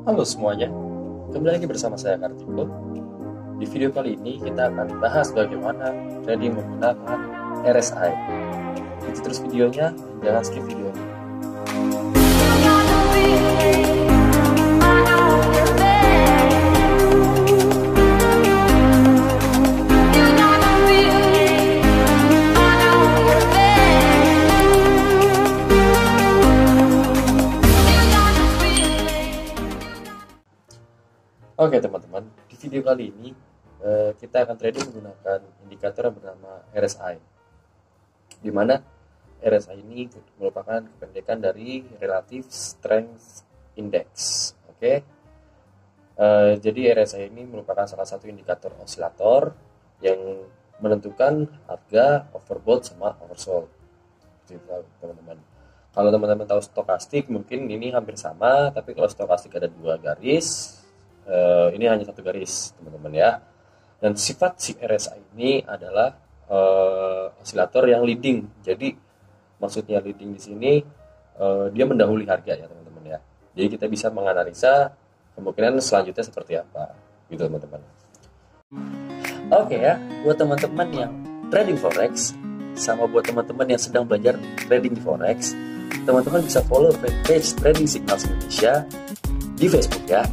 Halo semuanya, kembali lagi bersama saya Kartiko. Di video kali ini kita akan bahas bagaimana trading menggunakan RSI. Ikuti terus videonya, jangan skip videonya. Oke teman-teman, di video kali ini kita akan trading menggunakan indikator yang bernama RSI, di mana RSI ini merupakan kependekan dari Relative Strength Index. Oke, jadi RSI ini merupakan salah satu indikator osilator yang menentukan harga overbought sama oversold. Gitu, teman-teman. Kalau teman-teman tahu stokastik mungkin ini hampir sama, tapi kalau stokastik ada dua garis. Ini hanya satu garis, teman-teman ya. Dan sifat si RSI ini adalah osilator yang leading. Jadi maksudnya leading di sini dia mendahului harga ya, teman-teman ya. Jadi kita bisa menganalisa kemungkinan selanjutnya seperti apa, gitu teman-teman. Oke ya, buat teman-teman yang trading forex sama buat teman-teman yang sedang belajar trading di forex, teman-teman bisa follow page Trading Signals Indonesia di Facebook ya.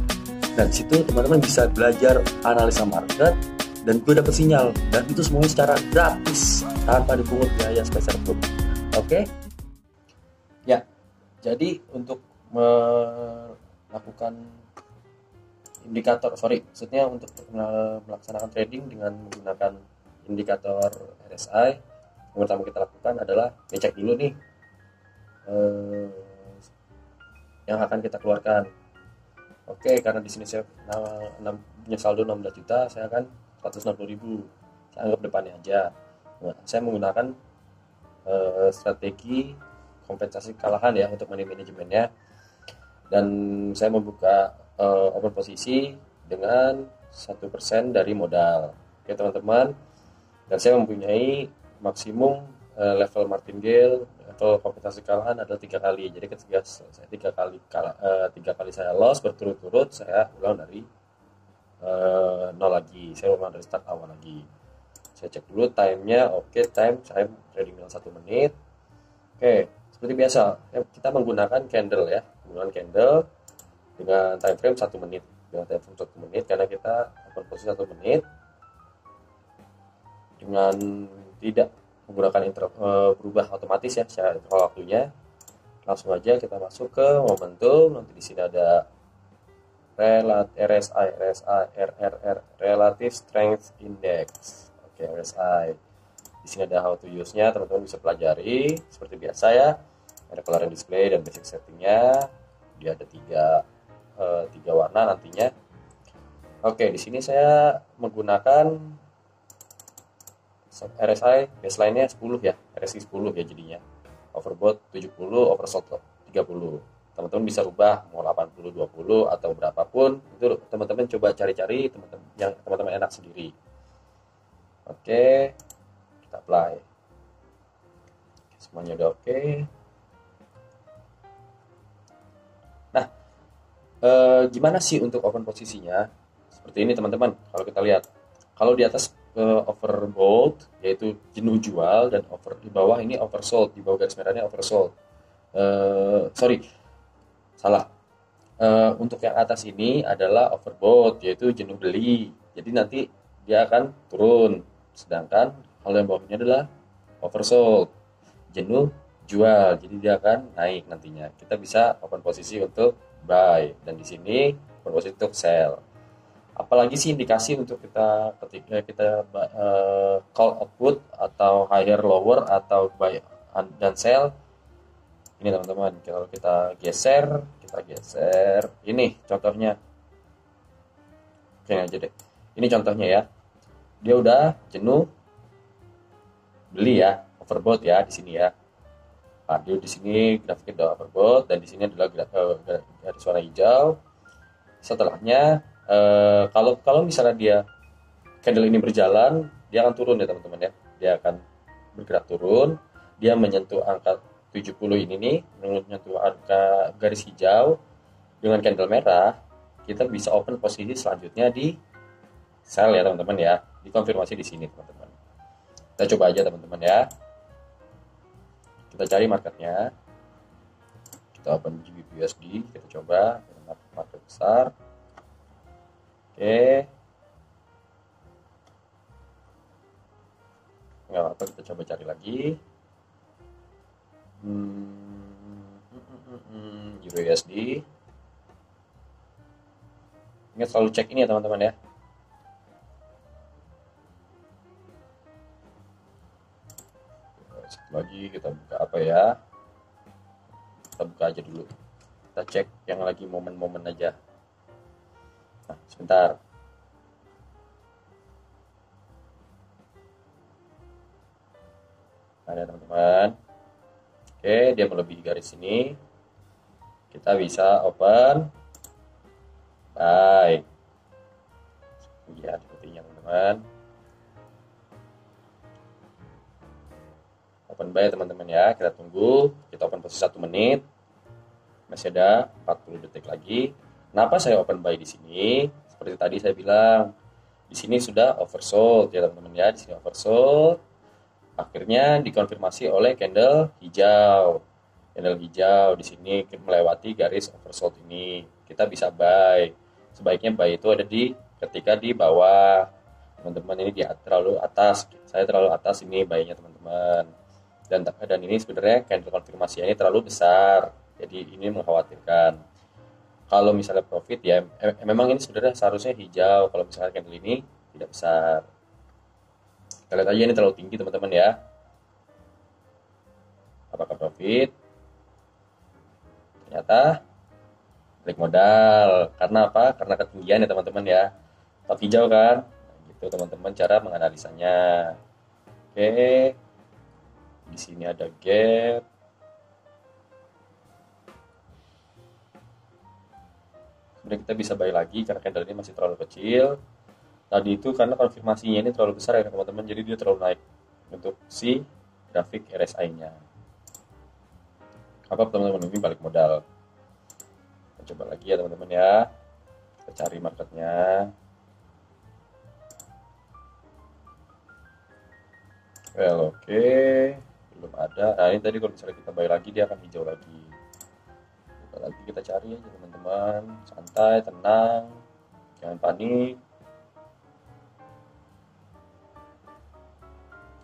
Dan situ teman-teman bisa belajar analisa market dan gue dapet sinyal, dan itu semuanya secara gratis tanpa dipungut biaya spesial pun. Oke? Ya, jadi untuk melakukan maksudnya untuk melaksanakan trading dengan menggunakan indikator RSI, yang pertama kita lakukan adalah ngecek dulu nih yang akan kita keluarkan. Oke, karena di sini saya punya saldo 16 juta, saya akan 160.000. Saya anggap depannya aja. Nah, saya menggunakan strategi kompensasi kekalahan ya untuk money manajemennya. Dan saya membuka open posisi dengan 1% dari modal. Oke, teman-teman. Dan saya mempunyai maksimum level martingale, level kompensasi kekalahan adalah 3 kali. Jadi ketika saya 3 kali saya loss berturut-turut, saya ulang dari 0 lagi. Saya ulang dari start awal lagi. Saya cek dulu time-nya. Oke, time saya trading dengan 1 menit. Oke, seperti biasa kita menggunakan candle ya, menggunakan candle dengan time frame 1 menit. Dengan time frame 1 menit karena kita open posisi 1 menit dengan tidak menggunakan berubah otomatis ya secara interval waktunya. Langsung aja kita masuk ke momentum. Nanti di sini ada RSI, Relative Strength Index. Oke, RSI. Di sini ada how to use-nya, teman-teman bisa pelajari seperti biasa ya. Ada color and display dan basic settingnya. Dia ada tiga warna nantinya. Oke, di sini saya menggunakan RSI baseline-nya 10 ya, RSI 10 ya jadinya. Overbought 70, oversold 30. Teman-teman bisa ubah mau 80, 20 atau berapapun. Itu teman-teman coba cari-cari teman-teman enak sendiri. Oke. Kita apply. Semuanya udah oke. Nah, gimana sih untuk open posisinya? Seperti ini teman-teman. Kalau kita lihat, kalau di atas overbought yaitu jenuh jual, dan di bawah ini oversold, di bawah garis merahnya oversold. Untuk yang atas ini adalah overbought yaitu jenuh beli, jadi nanti dia akan turun. Sedangkan kalau yang bawahnya adalah oversold, jenuh jual, jadi dia akan naik nantinya. Kita bisa open posisi untuk buy, dan di sini open posisi untuk sell. Apalagi sih indikasi untuk ketika kita call output atau higher lower atau buy dan sell. Ini teman-teman, kalau kita geser ini contohnya. Oke aja deh. Ini contohnya ya. Dia udah jenuh beli ya, overbought ya di sini ya. Nah, dia di sini grafiknya udah overbought, dan di sini adalah garis warna hijau. Setelahnya kalau misalnya dia candle ini berjalan, dia akan turun ya teman-teman ya. Dia akan bergerak turun, dia menyentuh angka 70 ini nih, menyentuh angka garis hijau dengan candle merah. kita bisa open posisi selanjutnya di sell ya teman-teman ya, dikonfirmasi di sini teman-teman. Kita coba aja teman-teman ya, kita cari marketnya, kita open GBP/USD, kita coba market besar. Oke, nggak apa-apa, kita coba cari lagi. Euro USD. Ingat selalu cek ini ya teman-teman ya. Satu lagi kita buka apa ya? Kita buka aja dulu. Kita cek yang lagi momen-momen aja. Nah, sebentar. Nah, ya teman-teman. Oke, dia melebihi garis ini. Kita bisa open buy. Ya, sepertinya teman-teman. Open buy teman-teman ya. Kita tunggu. Kita open posisi 1 menit. Masih ada 40 detik lagi. Kenapa saya open buy di sini? Seperti tadi saya bilang, di sini sudah oversold ya teman-teman ya. Di sini oversold. Akhirnya dikonfirmasi oleh candle hijau. Candle hijau di sini melewati garis oversold ini. Kita bisa buy. Sebaiknya buy itu ada ketika di bawah. Teman-teman ini terlalu atas. Saya terlalu atas ini buy-nya teman-teman. Dan ini sebenarnya candle konfirmasi ini terlalu besar. Jadi ini mengkhawatirkan. Kalau misalnya profit ya memang ini sebenarnya seharusnya hijau. Kalau misalnya candle ini tidak besar. Kita lihat aja ini terlalu tinggi teman-teman ya. Apakah profit? Ternyata balik modal. Karena apa? Karena ketinggian ya teman-teman ya. Top hijau kan? Nah, gitu teman-teman cara menganalisanya. Oke. Di sini ada gap. Kemudian kita bisa buy lagi karena candle ini masih terlalu kecil. Tadi itu karena konfirmasinya ini terlalu besar ya teman-teman, jadi dia terlalu naik untuk si grafik RSI-nya. Apa teman-teman, ini balik modal. Kita coba lagi ya teman-teman ya. Kita cari marketnya. Well, oke. Belum ada. Nah, ini tadi kalau misalnya kita buy lagi dia akan hijau lagi. Buka lagi, kita cari aja teman-teman. Santai, tenang. Jangan panik.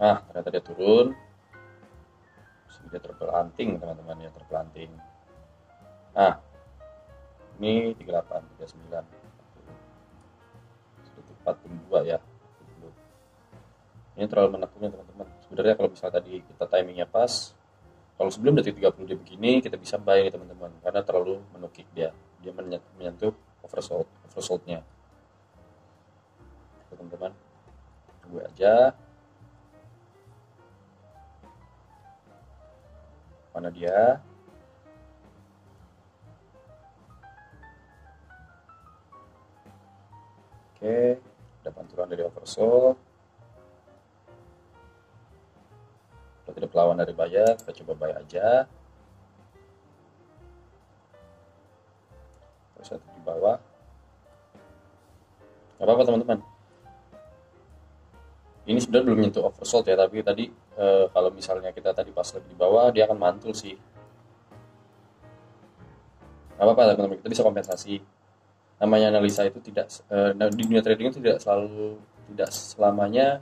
Nah, ternyata dia turun. Dia terpelanting teman-teman ya, terpelanting. Nah, ini 38, 39, 42 ya. Ini terlalu menekungnya teman-teman. Sebenarnya kalau misalnya tadi kita timingnya pas, kalau sebelum detik 30 dia begini, kita bisa buy nih teman-teman. Karena terlalu menukik dia. Dia menyentuh oversold-nya. Teman-teman, tunggu aja. Mana dia? Oke, ada pantulan dari oversold. Kalau tidak perlawan dari buyer, kita coba buy aja. Terus satu di bawah. Gak apa-apa teman-teman. Ini sebenarnya belum menyentuh oversold ya, tapi tadi kalau misalnya kita tadi pas lagi di bawah, dia akan mantul sih. Gak apa-apa teman-teman, kita bisa kompensasi. Namanya analisa itu tidak di dunia trading itu tidak selamanya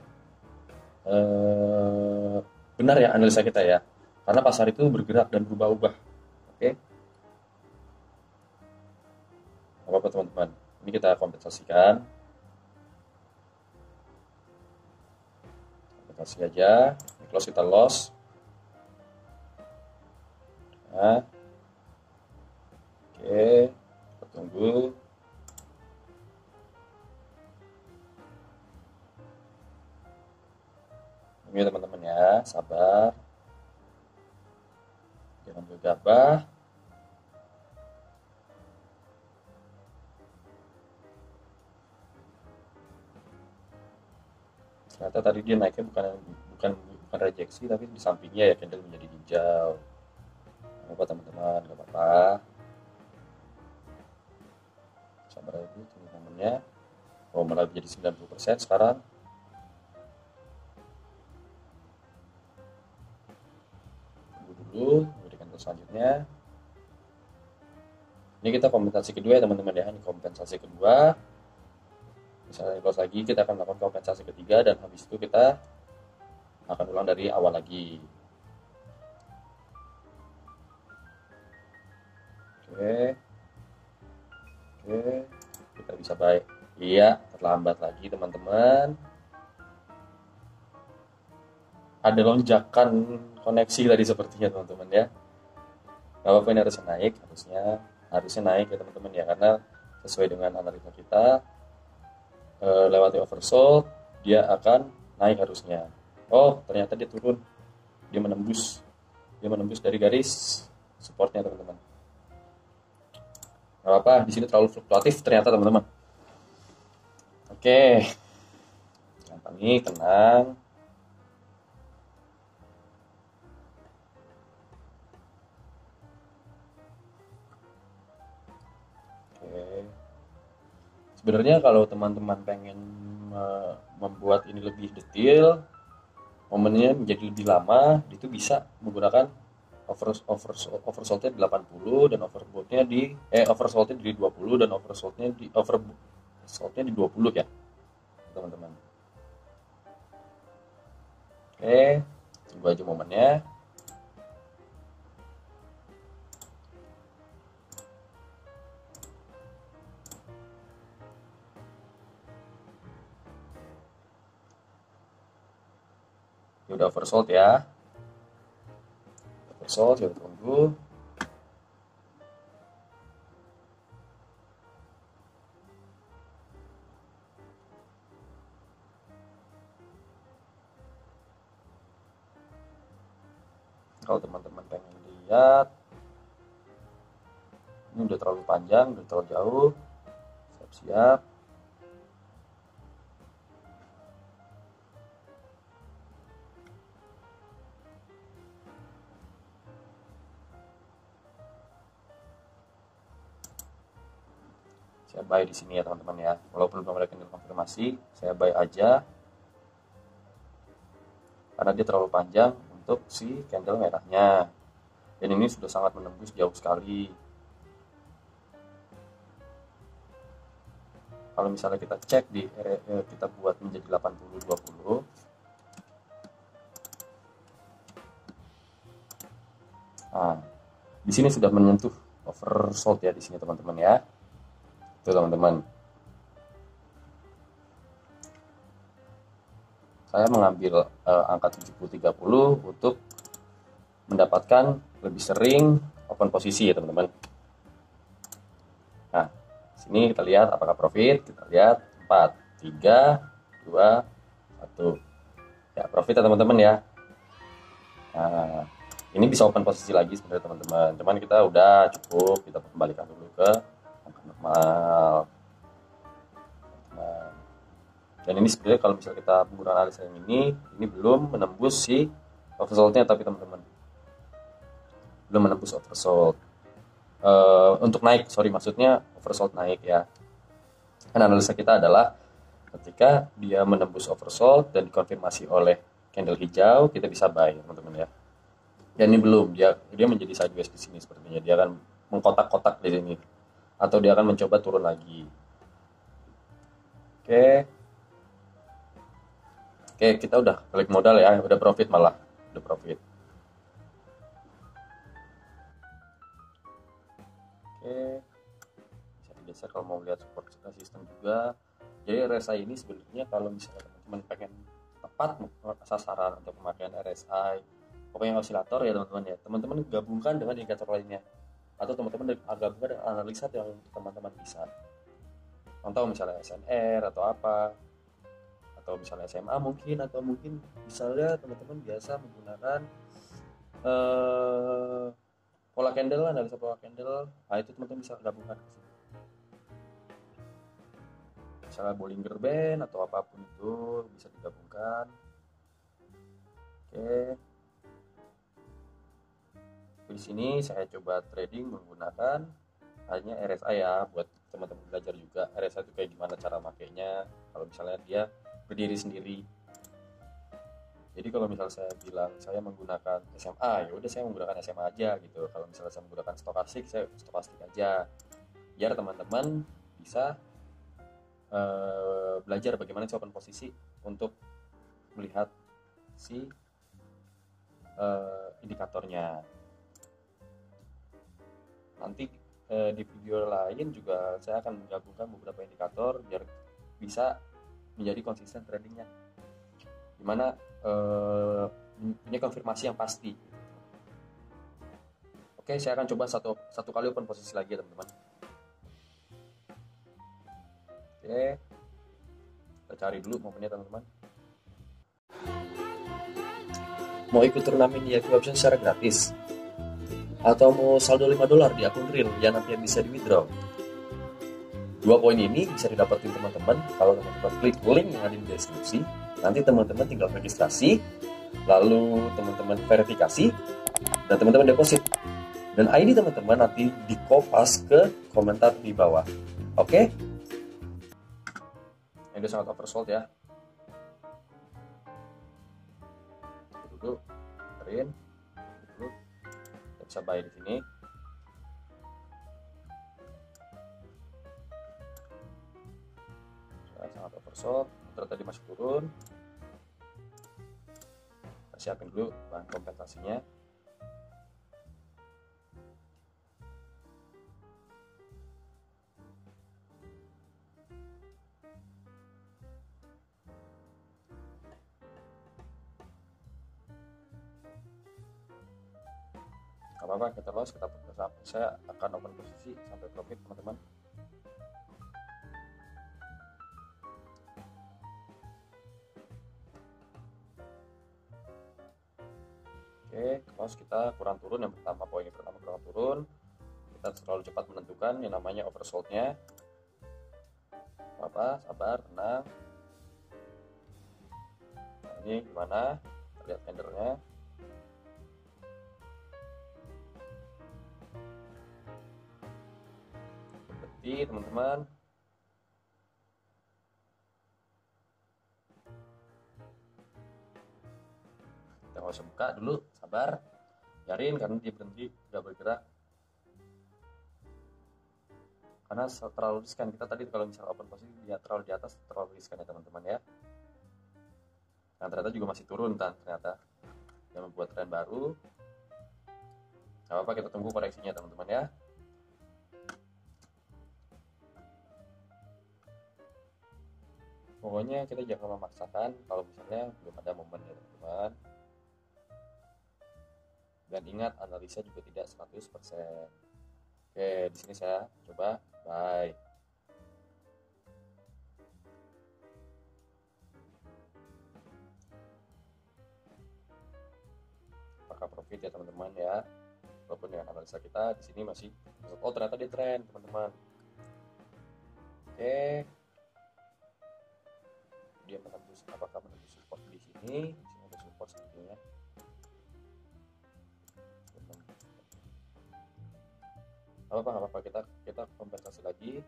benar ya analisa kita ya, karena pasar itu bergerak dan berubah-ubah. Oke, apa teman-teman, ini kita kompensasi aja. Close kita loss. Nah, oke, kita tunggu. Ini teman-teman ya, sabar, jangan gegabah. Ternyata tadi dia naiknya bukan rejeksi, tapi di sampingnya ya candle menjadi hijau. Gak apa teman-teman, gak apa-apa. Sabar menjadi 90% sekarang. Tunggu dulu, memberikan selanjutnya. Ini kita kompensasi kedua ya teman-teman ya. Ini kompensasi kedua. Misalnya close lagi, kita akan melakukan kompensasi ketiga, dan habis itu kita akan ulang dari awal lagi. Oke, kita bisa buy. Iya, terlambat lagi teman-teman. Ada lonjakan koneksi tadi sepertinya teman-teman ya. Gak apa-apa, ini harusnya naik, harusnya naik ya teman-teman ya, karena sesuai dengan analisa kita, lewati oversold dia akan naik harusnya. Oh, ternyata dia turun, dia menembus dari garis supportnya teman-teman. Gak apa-apa, di sini terlalu fluktuatif ternyata teman-teman. Oke, gampang nih, tenang. Sebenarnya kalau teman-teman pengen membuat ini lebih detail, momennya menjadi lebih lama, itu bisa menggunakan oversoldnya di 80 dan oversoldnya di 20 dan oversoldnya di 20 ya teman-teman. Oke, tunggu aja momennya. Ini udah oversold ya. Oversold, kita tunggu. Kalau teman-teman pengen lihat, ini udah terlalu panjang, udah terlalu jauh. Siap-siap. Saya buy di sini ya teman-teman ya. Walaupun belum ada candle konfirmasi, saya buy aja karena dia terlalu panjang untuk si candle merahnya. Dan ini sudah sangat menembus jauh sekali. Kalau misalnya kita cek kita buat menjadi 80-20. Nah, di sini sudah menyentuh oversold ya di sini teman-teman ya. Itu teman-teman. Saya mengambil angka 70-30 untuk mendapatkan lebih sering open posisi ya teman-teman. Nah, sini kita lihat apakah profit. Kita lihat 4, 3, 2, 1. Ya, profit ya teman-teman ya. Nah, ini bisa open posisi lagi sebenarnya teman-teman. Cuman kita udah cukup, kita kembalikan dulu ke angka normal. Nah, dan ini sebenarnya kalau misalnya kita menggunakan analisa yang ini belum menembus si oversold-nya, tapi teman-teman belum menembus oversold. Untuk naik, maksudnya oversold naik ya. Kan analisa kita adalah ketika dia menembus oversold dan dikonfirmasi oleh candle hijau, kita bisa buy teman-teman ya. Dan ini belum, dia menjadi sideways di sini sepertinya. Dia akan mengkotak-kotak di sini, atau dia akan mencoba turun lagi. Oke, kita udah balik modal ya, udah profit malah, udah profit. Oke, bisa digeser kalau mau lihat support resistance juga. Jadi RSI ini sebenarnya kalau misalnya teman-teman pengen tepat sasaran untuk pemakaian RSI, pokoknya osilator ya teman-teman ya, teman-teman gabungkan dengan indikator lainnya, atau teman-teman gabungkan dengan analisa yang teman-teman bisa. Contoh misalnya SNR atau apa, atau misalnya SMA mungkin, atau mungkin misalnya teman-teman biasa menggunakan pola candle, analisa pola candle. Nah, itu teman-teman bisa gabungkan ke sini. Misalnya Bollinger Band atau apapun itu bisa digabungkan. Oke. Di sini saya coba trading menggunakan hanya RSI ya, buat teman-teman belajar juga RSI itu kayak gimana cara makainya kalau misalnya dia berdiri sendiri. Jadi kalau misalnya saya bilang saya menggunakan SMA, ya udah saya menggunakan SMA aja gitu. Kalau misalnya saya menggunakan stokastik, saya stokastik aja. Biar teman-teman bisa belajar bagaimana sih open posisi untuk melihat si indikatornya. Nanti di video lain juga saya akan menggabungkan beberapa indikator biar bisa menjadi konsisten tradingnya, dimana punya konfirmasi yang pasti. Oke, saya akan coba satu kali open posisi lagi ya teman-teman. Oke, kita cari dulu momennya teman-teman. Mau ikut turnamen di FI Option secara gratis? Atau mau saldo $5 di akun real yang nanti bisa di withdraw? 2 poin ini bisa didapatin teman-teman kalau teman-teman klik link yang ada di deskripsi. Nanti teman-teman tinggal registrasi, lalu teman-teman verifikasi, dan teman-teman deposit. Dan ID teman-teman nanti di-kopas ke komentar di bawah. Oke? Ini sangat oversold ya. Dulu, tarin, dulu. Kita bisa buy di sini. Sangat oversold, tadi masih turun. Kita siapin dulu bahan kompensasinya. Gak apa-apa, kita loss, saya akan open posisi sampai profit teman-teman. Oke, close kita kurang turun. Yang pertama, poin yang pertama kurang turun. Kita terlalu cepat menentukan yang namanya oversold-nya. Apa, sabar, tenang. Nah, ini gimana? Kita lihat candlenya. Berarti teman-teman. Kita nggak usah buka dulu, sabar. Biarin karena dia berhenti, nggak bergerak. Karena terlalu riskan. Kita tadi kalau misalnya open posisi dia terlalu di atas, terlalu riskan ya teman-teman ya. Nah ternyata juga masih turun ternyata. Yang membuat tren baru. Gak apa-apa, kita tunggu koreksinya teman-teman ya. Pokoknya kita jangan memaksakan kalau misalnya belum ada momen ya teman-teman. Dan ingat, analisa juga tidak 100%. Oke, di sini saya coba buy. Apakah profit ya teman-teman ya? Walaupun dengan analisa kita di sini masih, oh ternyata dia tren teman-teman. Oke, dia menembus, apakah menembus support di sini? Di sini ada support sepertinya. Apa-apa, kita kompensasi lagi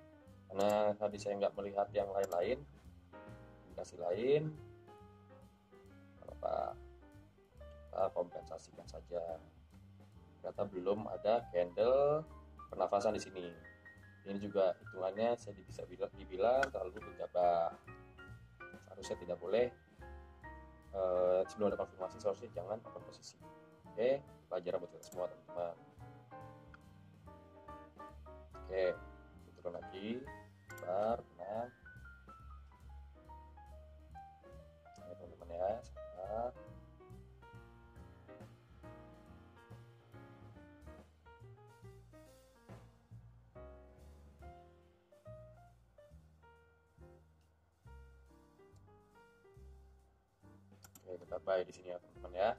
karena tadi saya nggak melihat yang lain-lain, indikasi lain. Apa, kita kompensasikan saja. Ternyata belum ada candle pernafasan di sini. Ini juga hitungannya saya bisa dibilang terlalu gegabah. Seharusnya tidak boleh. Sebelum ada konfirmasi seharusnya jangan open posisi. Oke, pelajaran buat kita semua teman-teman. Oke, turun lagi, sabar, tenang. Ini teman-teman ya, sabar. Oke, kita buy di sini ya teman-teman ya.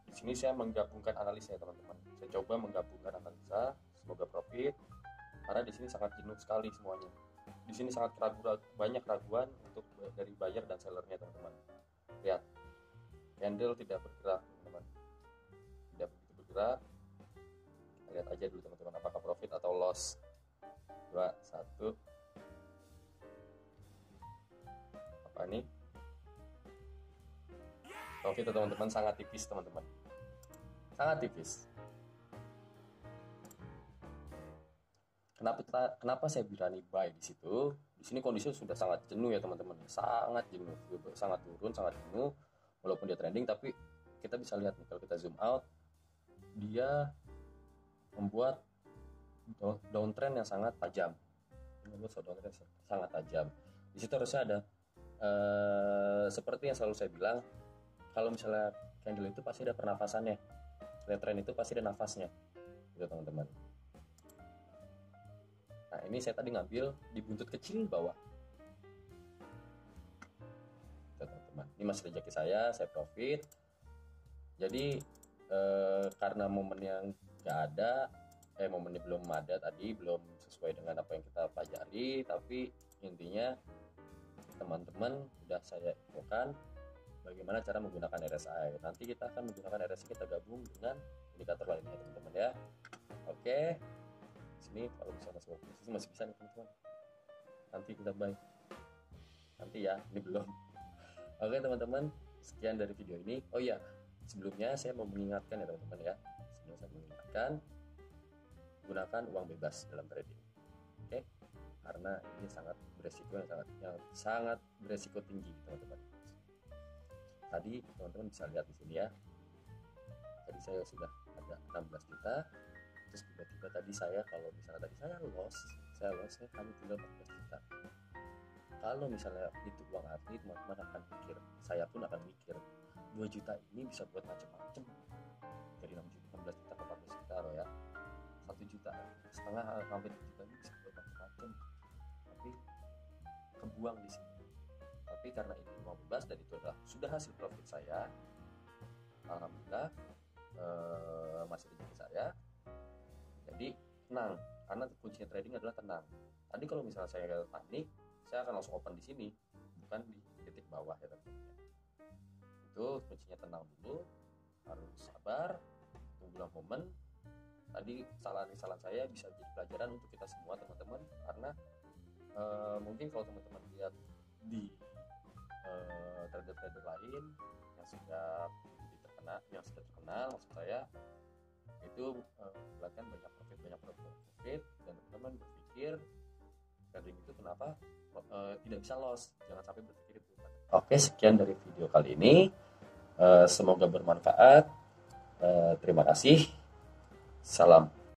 Di sini saya menggabungkan analisa ya teman-teman. Saya coba menggabungkan analisa, semoga profit. Karena di sini sangat jenuh sekali semuanya. Di sini sangat banyak keraguan untuk dari buyer dan sellernya teman-teman. Lihat, candle tidak bergerak teman-teman, tidak begitu bergerak. Kita lihat aja dulu teman-teman apakah profit atau loss. 2, 1. Apa ini? Profit teman-teman sangat tipis teman-teman, sangat tipis. Kenapa saya berani buy di situ? Di sini kondisi sudah sangat jenuh ya teman-teman, sangat jenuh, sangat turun, sangat jenuh. Walaupun dia trending, tapi kita bisa lihat nih kalau kita zoom out, dia membuat downtrend yang sangat tajam. Downtrend sangat tajam. Di situ harusnya ada seperti yang selalu saya bilang, kalau misalnya candle itu pasti ada pernafasannya, trend itu pasti ada nafasnya, gitu teman-teman. Nah ini saya tadi ngambil di buntut kecil bawah, teman-teman. Ini masih rezeki saya profit. Jadi karena momen yang nggak ada, momennya belum ada tadi, belum sesuai dengan apa yang kita pelajari, tapi intinya teman-teman udah saya infokan bagaimana cara menggunakan RSI. Nanti kita akan menggunakan RSI, kita gabung dengan indikator lainnya teman-teman ya. Oke. Sini kalau bisa masuk posisi masih bisa nih teman-teman, nanti kita buy nanti ya, ini belum. Oke teman-teman, sekian dari video ini. Oh iya, sebelumnya saya mau mengingatkan ya teman-teman ya, gunakan uang bebas dalam trading. Oke, karena ini sangat beresiko, yang sangat beresiko tinggi teman-teman. Tadi teman-teman bisa lihat di sini ya, tadi saya sudah ada 16 juta. Terus tiba-tiba tadi saya, kalau misalnya tadi saya loss hanya tinggal 14 juta. Kalau misalnya itu uang asli, teman-teman akan mikir, saya pun akan mikir, 2 juta ini bisa buat macam-macam. Dari 16 juta ke 14 juta loh ya, 1,5 juta sampai 2 juta ini bisa buat macam-macam, tapi kebuang di sini. Tapi karena ini uang bebas dan itu adalah sudah hasil profit saya, alhamdulillah masih rezeki saya. Jadi tenang, karena kuncinya trading adalah tenang. Tadi kalau misalnya saya panik, saya akan langsung open di sini, bukan di titik bawah ya teman-teman. Itu kuncinya tenang dulu, harus sabar, tunggulah momen. Tadi kesalahan saya bisa jadi pelajaran untuk kita semua teman-teman, karena mungkin kalau teman-teman lihat di trader-trader lain yang sudah terkenal maksud saya, itu mendapatkan banyak profit, dan teman-teman berpikir trading itu kenapa tidak bisa loss, jangan sampai berpikir itu. Oke, sekian dari video kali ini, semoga bermanfaat. Terima kasih, salam